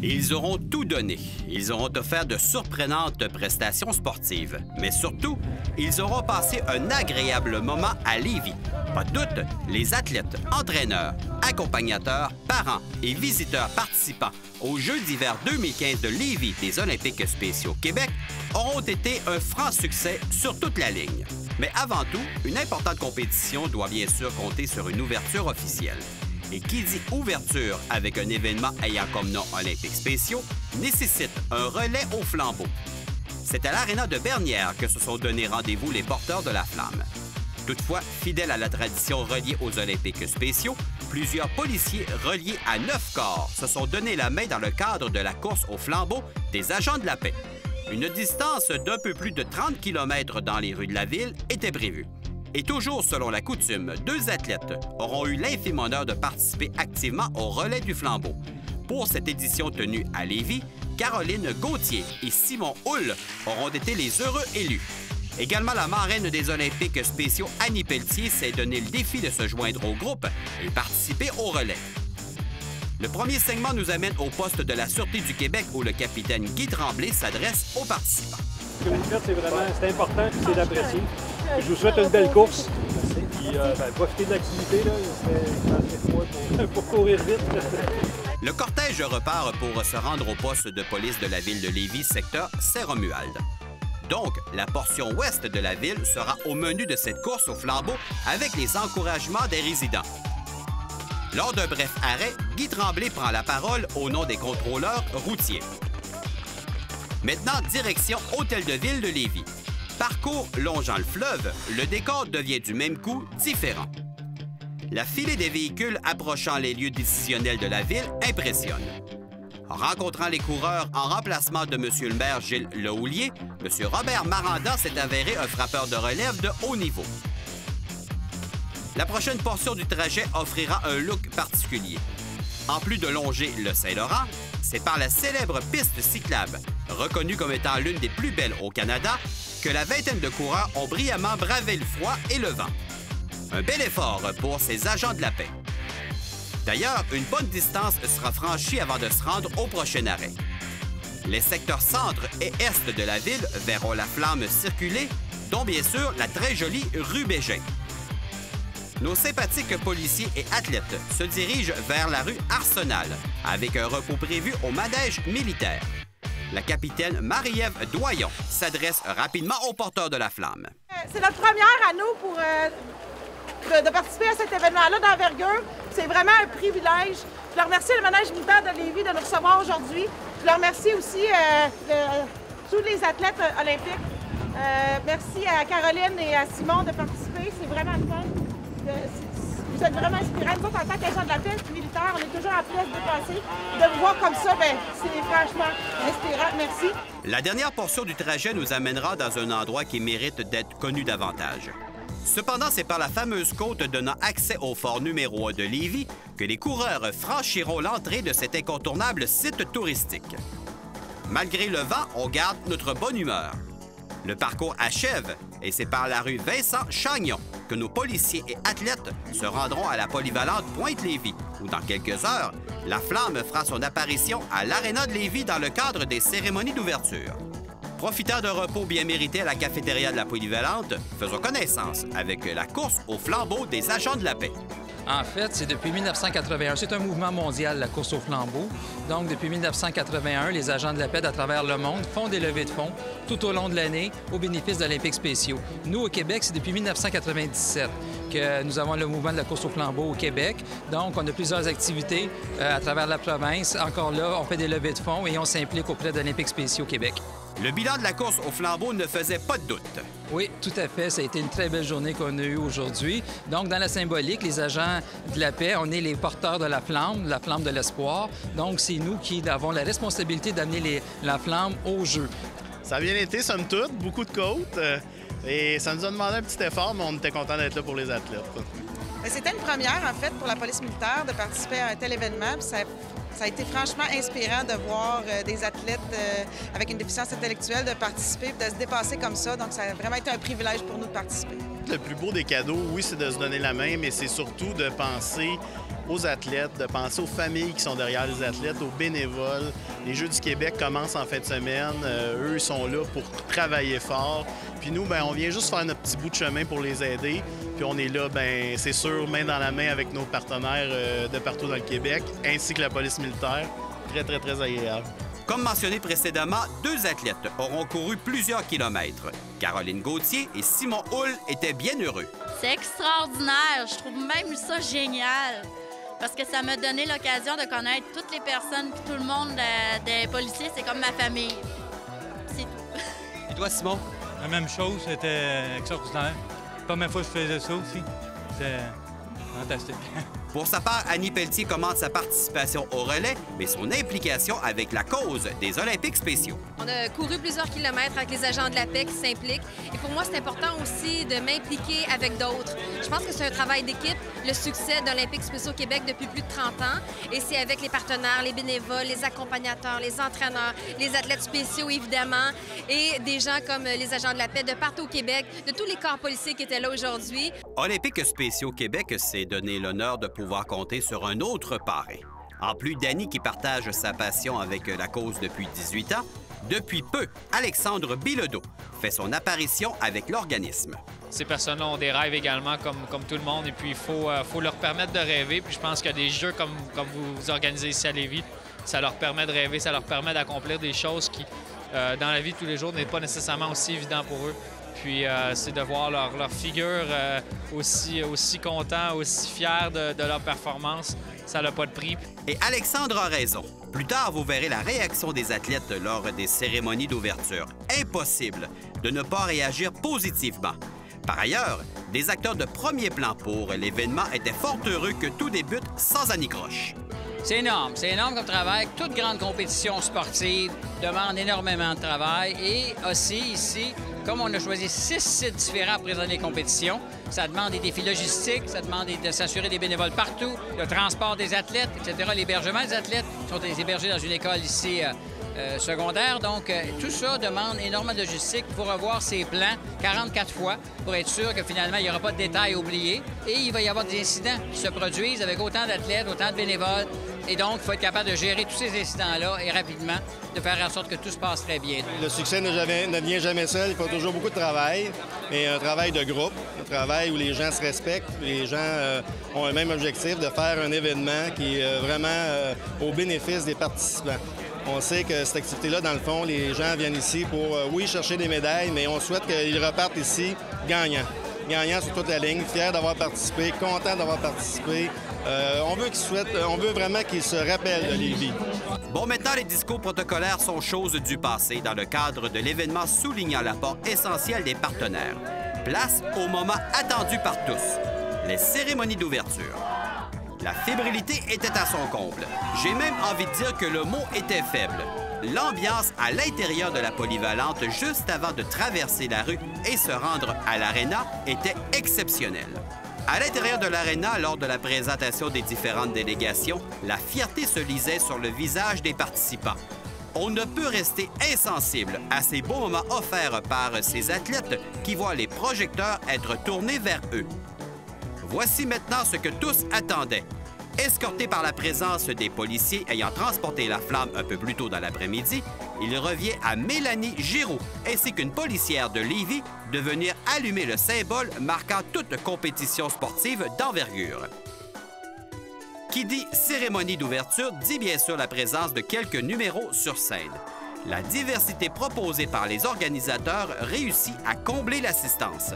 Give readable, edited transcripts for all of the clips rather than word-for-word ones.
Ils auront tout donné. Ils auront offert de surprenantes prestations sportives. Mais surtout, ils auront passé un agréable moment à Lévis. Pas de doute, les athlètes, entraîneurs, accompagnateurs, parents et visiteurs participants aux Jeux d'hiver 2015 de Lévis des Olympiques spéciaux Québec auront été un franc succès sur toute la ligne. Mais avant tout, une importante compétition doit bien sûr compter sur une ouverture officielle. Et qui dit ouverture avec un événement ayant comme nom Olympiques spéciaux nécessite un relais au flambeau. C'est à l'aréna de Bernières que se sont donné rendez-vous les porteurs de la flamme. Toutefois, fidèles à la tradition reliée aux Olympiques spéciaux, plusieurs policiers reliés à 9 corps se sont donné la main dans le cadre de la course au flambeau des agents de la paix. Une distance d'un peu plus de 30 km dans les rues de la ville était prévue. Et toujours selon la coutume, 2 athlètes auront eu l'infime honneur de participer activement au relais du flambeau. Pour cette édition tenue à Lévis, Caroline Gauthier et Simon Houle auront été les heureux élus. Également, la marraine des Olympiques spéciaux, Annie Pelletier, s'est donné le défi de se joindre au groupe et participer au relais. Le premier segment nous amène au poste de la Sûreté du Québec où le capitaine Guy Tremblay s'adresse aux participants. Ce que vous faites, c'est important et c'est apprécié. Je vous souhaite une belle course. Puis, profitez de l'activité, pour courir vite. Le cortège repart pour se rendre au poste de police de la ville de Lévis, secteur Saint-Romuald. Donc, la portion ouest de la ville sera au menu de cette course au flambeau avec les encouragements des résidents. Lors d'un bref arrêt, Guy Tremblay prend la parole au nom des contrôleurs routiers. Maintenant, direction Hôtel de Ville de Lévis. Parcours longeant le fleuve, le décor devient du même coup différent. La filée des véhicules approchant les lieux décisionnels de la ville impressionne. Rencontrant les coureurs en remplacement de M. le maire Gilles Lehoulier, M. Robert Maranda s'est avéré un frappeur de relève de haut niveau. La prochaine portion du trajet offrira un look particulier. En plus de longer le Saint-Laurent, c'est par la célèbre piste cyclable, reconnue comme étant l'une des plus belles au Canada, que la vingtaine de coureurs ont brillamment bravé le froid et le vent. Un bel effort pour ces agents de la paix. D'ailleurs, une bonne distance sera franchie avant de se rendre au prochain arrêt. Les secteurs centre et est de la ville verront la flamme circuler, dont bien sûr la très jolie rue Bégin. Nos sympathiques policiers et athlètes se dirigent vers la rue Arsenal, avec un repos prévu au manège militaire. La capitaine Marie-Ève Doyon s'adresse rapidement aux porteurs de la flamme. C'est notre première à nous pour de participer à cet événement-là d'envergure. C'est vraiment un privilège. Je leur remercie le manège militaire de Lévis de nous recevoir aujourd'hui. Je leur remercie aussi tous les athlètes olympiques. Merci à Caroline et à Simon de participer. C'est vraiment le fun. Vous êtes vraiment inspirants. Nous autres, en tant qu'agents de la paix militaire, on est toujours en pièce dépassée. De vous voir comme ça, c'est franchement inspirant. Merci. La dernière portion du trajet nous amènera dans un endroit qui mérite d'être connu davantage. Cependant, c'est par la fameuse côte donnant accès au fort numéro 1 de Lévis que les coureurs franchiront l'entrée de cet incontournable site touristique. Malgré le vent, on garde notre bonne humeur. Le parcours achève et c'est par la rue Vincent-Chagnon que nos policiers et athlètes se rendront à la polyvalente Pointe-Lévis, où dans quelques heures, la flamme fera son apparition à l'Aréna de Lévis dans le cadre des cérémonies d'ouverture. Profitant d'un repos bien mérité à la cafétéria de la Polyvalente, faisons connaissance avec la course au flambeau des agents de la paix. En fait, c'est depuis 1981. C'est un mouvement mondial, la course au flambeau. Donc, depuis 1981, les agents de la paix à travers le monde font des levées de fonds tout au long de l'année au bénéfice d'Olympiques spéciaux. Nous, au Québec, c'est depuis 1997 que nous avons le mouvement de la course au flambeau au Québec. Donc, on a plusieurs activités à travers la province. Encore là, on fait des levées de fonds et on s'implique auprès d'Olympiques spéciaux Québec. Le bilan de la course au flambeau ne faisait pas de doute. Oui, tout à fait. Ça a été une très belle journée qu'on a eue aujourd'hui. Donc, dans la symbolique, les agents de la paix, on est les porteurs de la flamme de l'espoir. Donc, c'est nous qui avons la responsabilité d'amener la flamme au jeu. Ça a bien été, somme toute, beaucoup de côtes. Et ça nous a demandé un petit effort, mais on était contents d'être là pour les athlètes. C'était une première, en fait, pour la police militaire de participer à un tel événement. Ça a été franchement inspirant de voir des athlètes avec une déficience intellectuelle de participer, de se dépasser comme ça. Donc, ça a vraiment été un privilège pour nous de participer. Le plus beau des cadeaux, oui, c'est de se donner la main, mais c'est surtout de penser aux athlètes, de penser aux familles qui sont derrière les athlètes, aux bénévoles. Les Jeux du Québec commencent en fin de semaine. Eux, ils sont là pour travailler fort. Puis nous, bien, on vient juste faire notre petit bout de chemin pour les aider. Puis on est là, bien, c'est sûr, main dans la main avec nos partenaires de partout dans le Québec, ainsi que la police militaire. Très, très, très agréable. Comme mentionné précédemment, 2 athlètes auront couru plusieurs kilomètres. Caroline Gauthier et Simon Hull étaient bien heureux. C'est extraordinaire. Je trouve même ça génial. Parce que ça m'a donné l'occasion de connaître toutes les personnes puis tout le monde des policiers. C'est comme ma famille. C'est tout. Et toi, Simon? La même chose, c'était extraordinaire. La première fois que je faisais ça aussi. C'était fantastique. Pour sa part, Annie Pelletier commente sa participation au relais, mais son implication avec la cause des Olympiques spéciaux. On a couru plusieurs kilomètres avec les agents de la paix qui s'impliquent. Et pour moi, c'est important aussi de m'impliquer avec d'autres. Je pense que c'est un travail d'équipe, le succès d'Olympiques spéciaux Québec depuis plus de 30 ans. Et c'est avec les partenaires, les bénévoles, les accompagnateurs, les entraîneurs, les athlètes spéciaux, évidemment, et des gens comme les agents de la paix de partout au Québec, de tous les corps policiers qui étaient là aujourd'hui. Olympiques spéciaux Québec s'est donné l'honneur de pouvoir compter sur un autre parrain. En plus d'Annie qui partage sa passion avec la cause depuis 18 ans, depuis peu, Alexandre Bilodeau fait son apparition avec l'organisme. Ces personnes-là ont des rêves également, comme tout le monde, et puis il faut leur permettre de rêver. Puis je pense que des jeux comme vous organisez ici à Lévis, ça leur permet de rêver, ça leur permet d'accomplir des choses qui, dans la vie de tous les jours, n'est pas nécessairement aussi évident pour eux. Puis c'est de voir leur figure aussi contents, aussi fiers de leur performance. Ça n'a pas de prix. Et Alexandre a raison. Plus tard, vous verrez la réaction des athlètes lors des cérémonies d'ouverture. Impossible de ne pas réagir positivement. Par ailleurs, des acteurs de premier plan pour l'événement étaient fort heureux que tout débute sans anicroche. C'est énorme comme travail. Toute grande compétition sportive demande énormément de travail. Et aussi, ici, comme on a choisi 6 sites différents pour présenter les compétitions, ça demande des défis logistiques, ça demande de s'assurer des bénévoles partout, le transport des athlètes, etc., l'hébergement des athlètes qui sont hébergés dans une école ici secondaire. Donc, tout ça demande énormément de logistique. Il faut revoir ses plans 44 fois pour être sûr que finalement, il n'y aura pas de détails oubliés. Et il va y avoir des incidents qui se produisent avec autant d'athlètes, autant de bénévoles. Et donc, il faut être capable de gérer tous ces incidents-là et rapidement, de faire en sorte que tout se passe très bien. Le succès ne vient jamais seul. Il faut toujours beaucoup de travail, mais un travail de groupe, un travail où les gens se respectent, les gens ont le même objectif de faire un événement qui est vraiment au bénéfice des participants. On sait que cette activité-là, dans le fond, les gens viennent ici pour, oui, chercher des médailles, mais on souhaite qu'ils repartent ici gagnants. Gagnants sur toute la ligne, fiers d'avoir participé, contents d'avoir participé. On veut vraiment qu'ils se rappellent de Lévis. Bon, maintenant, les discours protocolaires sont choses du passé dans le cadre de l'événement soulignant l'apport essentiel des partenaires. Place au moment attendu par tous, les cérémonies d'ouverture. La fébrilité était à son comble. J'ai même envie de dire que le mot était faible. L'ambiance à l'intérieur de la polyvalente juste avant de traverser la rue et se rendre à l'aréna était exceptionnelle. À l'intérieur de l'aréna, lors de la présentation des différentes délégations, la fierté se lisait sur le visage des participants. On ne peut rester insensible à ces beaux moments offerts par ces athlètes qui voient les projecteurs être tournés vers eux. Voici maintenant ce que tous attendaient. Escorté par la présence des policiers ayant transporté la flamme un peu plus tôt dans l'après-midi, il revient à Mélanie Giroux ainsi qu'une policière de Lévis de venir allumer le symbole marquant toute compétition sportive d'envergure. Qui dit cérémonie d'ouverture dit bien sûr la présence de quelques numéros sur scène. La diversité proposée par les organisateurs réussit à combler l'assistance.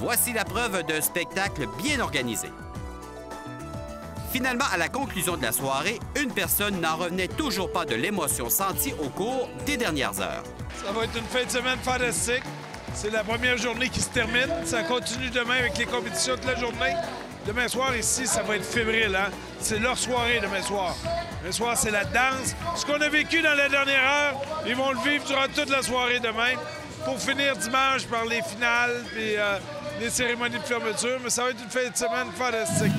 Voici la preuve d'un spectacle bien organisé. Finalement, à la conclusion de la soirée, une personne n'en revenait toujours pas de l'émotion sentie au cours des dernières heures. Ça va être une fin de semaine fantastique. C'est la première journée qui se termine. Ça continue demain avec les compétitions toute la journée. Demain soir, ici, ça va être fébrile. Hein? C'est leur soirée demain soir. Demain soir, c'est la danse. Ce qu'on a vécu dans la dernière heure, ils vont le vivre durant toute la soirée demain. Pour finir dimanche par les finales et les cérémonies de fermeture. Mais ça va être une fin de semaine fantastique.